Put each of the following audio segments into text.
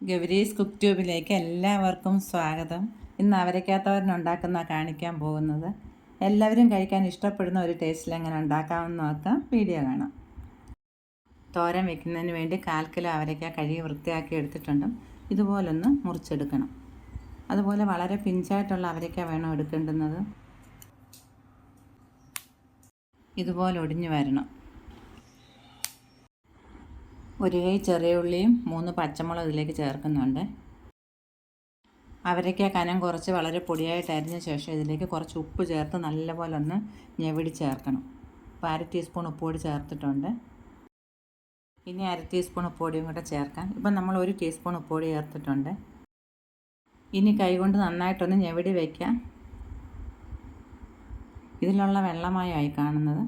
Gowri's cook ട്യൂബിലേക്ക് എല്ലാവർക്കും സ്വാഗതം. ഇന്ന് അവരയ്ക്കാത്തവരിനുണ്ടാക്കുന്ന കാണിക്കാൻ പോകുന്നത്. എല്ലാവരും കഴിക്കാൻ ഇഷ്ടപ്പെടുന്ന ഒരു ടേസ്റ്റിൽ എങ്ങനെ ഉണ്ടാക്കാമെന്ന് നോക്കാം. വീഡിയോ കാണാം. തോരൻ വെക്കുന്നതിന് വേണ്ടി 1/4 കിലോ അവരയ്ക്ക കഴുകി വൃത്തിയാക്കി എടുത്തിട്ടുണ്ട്. ഇതുപോലൊന്ന് മുറിച്ചെടുക്കണം. അതുപോലെ വളരെ പിഞ്ചായിട്ടുള്ള അവരയ്ക്ക വേണം എടുക്കേണ്ടുന്നത്. ഇതുപോലെ ഒടിഞ്ഞു വരണം. ഒരു കൈ ചെറിയ ഉള്ളിയും 3 പച്ചമുളക് ഇതിലേക്ക് ചേർക്കുന്നുണ്ട്. അവരയ്ക്ക കനം കുറച്ച് വളരെ പൊടിയായിട്ട് അരിഞ്ഞ ശേഷം ഇതിലേക്ക് കുറച്ച് ഉപ്പ് ചേർത്ത് നല്ലപോലെ ഒന്ന് ഞെവിടി ചേർക്കണം. ഇപ്പോൾ 1/2 ടീസ്പൂൺ ഉപ്പ് പൊടി ചേർത്തിട്ടുണ്ട്. ഇനി 1/2 ടീസ്പൂൺ ഉപ്പ് പൊടിയും കൂടെ ചേർക്കാം. ഇപ്പം നമ്മൾ 1 ടീസ്പൂൺ ഉപ്പ് പൊടി ചേർത്തിട്ടുണ്ട്. ഇനി കൈകൊണ്ട് നന്നായിട്ടൊന്ന് ഞെവിടി വയ്ക്കാം. ഇതിലുള്ള വെള്ളമായമായി കാണുന്നത്.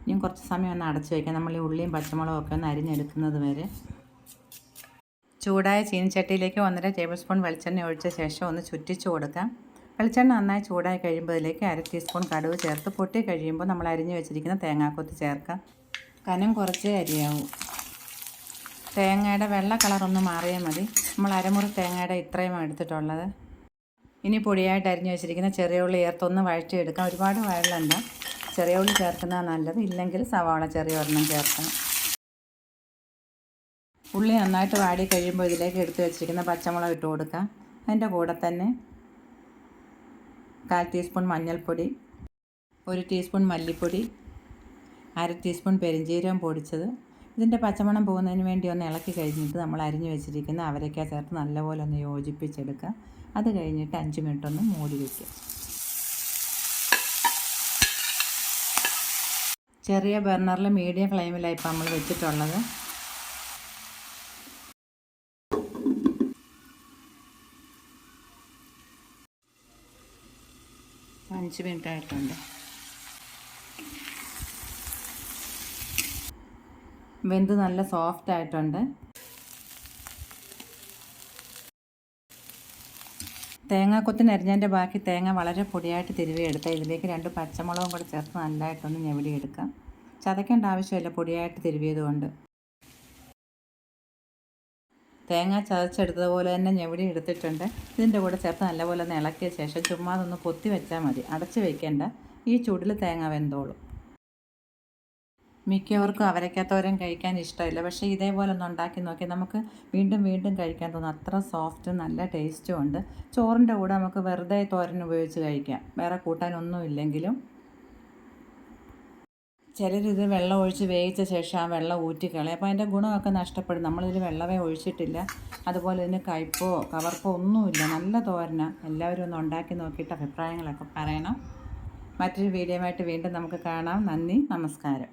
ഇനി കുറച്ച് സമയം ഒന്ന് അടച്ചു വയ്ക്കാം. നമ്മൾ ഈ ഉള്ളിയും പച്ചമുളകും ഒക്കെ ഒന്ന് അരിഞ്ഞെടുക്കുന്നത് വരെ. ചൂടായ ചീനിച്ചട്ടിയിലേക്ക് 1.5 ടേബിൾ സ്പൂൺ വെളിച്ചെണ്ണ ഒഴിച്ച ശേഷം ഒന്ന് ചുറ്റിച്ചു കൊടുക്കാം. വെളിച്ചെണ്ണ നന്നായി ചൂടായി കഴിയുമ്പോൾ ഇതിലേക്ക് 1/2 ടീസ്പൂൺ കടുക് ചേർത്ത് പൊട്ടി കഴിയുമ്പോൾ നമ്മൾ അരിഞ്ഞു വെച്ചിരിക്കുന്ന തേങ്ങാക്കൊത്ത് ചേർക്കാം. കനം കുറച്ചേ അരിയാവൂ. തേങ്ങയുടെ വെള്ള കളറൊന്ന് മാറിയാൽ മതി. നമ്മൾ അരമുറി തേങ്ങയുടെ ഇത്രയും എടുത്തിട്ടുള്ളത്. ഇനി പൊടിയായിട്ട് അരിഞ്ഞു വെച്ചിരിക്കുന്ന ചെറിയ ഉള്ളി ചേർത്തൊന്ന് വഴറ്റിയെടുക്കാം. ഒരുപാട് വഴലണ്ട. ചെറിയ ഉള്ളി ചേർക്കുന്നതാണ് നല്ലത്. ഇല്ലെങ്കിൽ സവാള ചെറിയ ഒരെണ്ണം ചേർക്കണം. ഉള്ളി നന്നായിട്ട് വാടി കഴിയുമ്പോൾ ഇതിലേക്ക് എടുത്ത് വെച്ചിരിക്കുന്ന പച്ചമുളക് ഇട്ട് കൊടുക്കാം. അതിൻ്റെ കൂടെ തന്നെ 1/4 ടീസ്പൂൺ മഞ്ഞൾപ്പൊടി, 1 ടീസ്പൂൺ മല്ലിപ്പൊടി, 1/2 ടീസ്പൂൺ പെരിഞ്ജീരകം പൊടിച്ചത്. ഇതിൻ്റെ പച്ചമണം പോകുന്നതിന് വേണ്ടി ഒന്ന് ഇളക്കി കഴിഞ്ഞിട്ട് നമ്മൾ അരിഞ്ഞു വെച്ചിരിക്കുന്ന അവരയ്ക്ക ചേർത്ത് നല്ലപോലെ ഒന്ന് യോജിപ്പിച്ചെടുക്കുക. അത് കഴിഞ്ഞിട്ട് 5 മിനിറ്റ് ഒന്ന് മൂടി വയ്ക്കുക. ചെറിയ ബർണറിൽ മീഡിയം ഫ്ലെയിമിലാണ് ഇപ്പോൾ നമ്മൾ വെച്ചിട്ടുള്ളത്. 5 മിനിറ്റ് ആയിട്ടുണ്ട്. വെന്ത് നല്ല സോഫ്റ്റ് ആയിട്ടുണ്ട്. തേങ്ങാക്കൊത്തിന് അരിഞ്ഞതിൻ്റെ ബാക്കി തേങ്ങ വളരെ പൊടിയായിട്ട് തിരുവിയെടുത്താൽ ഇതിലേക്ക് 2 പച്ചമുളകും കൂടെ ചേർത്ത് നല്ലതായിട്ടൊന്ന് ഞെവിടിയെടുക്കാം. ചതയ്ക്കേണ്ട ആവശ്യമില്ല, പൊടിയായിട്ട് തിരുവിയത് കൊണ്ട്. തേങ്ങ ചതച്ചെടുത്തതുപോലെ തന്നെ ഞെവിടി എടുത്തിട്ടുണ്ട്. ഇതിൻ്റെ കൂടെ ചേർത്ത് നല്ലപോലെ ഒന്ന് ഇളക്കിയ ശേഷം ചുമ്മാ അതൊന്ന് പൊത്തി വെച്ചാൽ മതി. അടച്ച് വയ്ക്കേണ്ട. ഈ ചൂടിൽ തേങ്ങ വെന്തോളും. മിക്കവർക്കും അവരയ്ക്ക തോരൻ കഴിക്കാൻ ഇഷ്ടമില്ല. പക്ഷേ ഇതേപോലെ ഒന്ന് ഉണ്ടാക്കി നോക്കി നമുക്ക് വീണ്ടും വീണ്ടും കഴിക്കാൻ തോന്നും. അത്ര സോഫ്റ്റും നല്ല ടേസ്റ്റും ഉണ്ട്. ചോറിൻ്റെ കൂടെ നമുക്ക് വെറുതെ തോരൻ ഉപയോഗിച്ച് കഴിക്കാം, വേറെ കൂട്ടാനൊന്നും ഇല്ലെങ്കിലും. ചിലരിത് വെള്ളം ഒഴിച്ച് വേവിച്ച ശേഷം ആ വെള്ളം ഊറ്റിക്കളയും. അപ്പോൾ അതിൻ്റെ ഗുണമൊക്കെ നഷ്ടപ്പെടും. നമ്മളിതിൽ വെള്ളമേ ഒഴിച്ചിട്ടില്ല. അതുപോലെ ഇതിന് കയ്പോ കവർപ്പോ ഒന്നുമില്ല. നല്ല തോരനാണ്. എല്ലാവരും ഒന്ന് ഉണ്ടാക്കി നോക്കിയിട്ട് അഭിപ്രായങ്ങളൊക്കെ പറയണം. മറ്റൊരു വീഡിയോയുമായിട്ട് വീണ്ടും നമുക്ക് കാണാം. നന്ദി, നമസ്കാരം.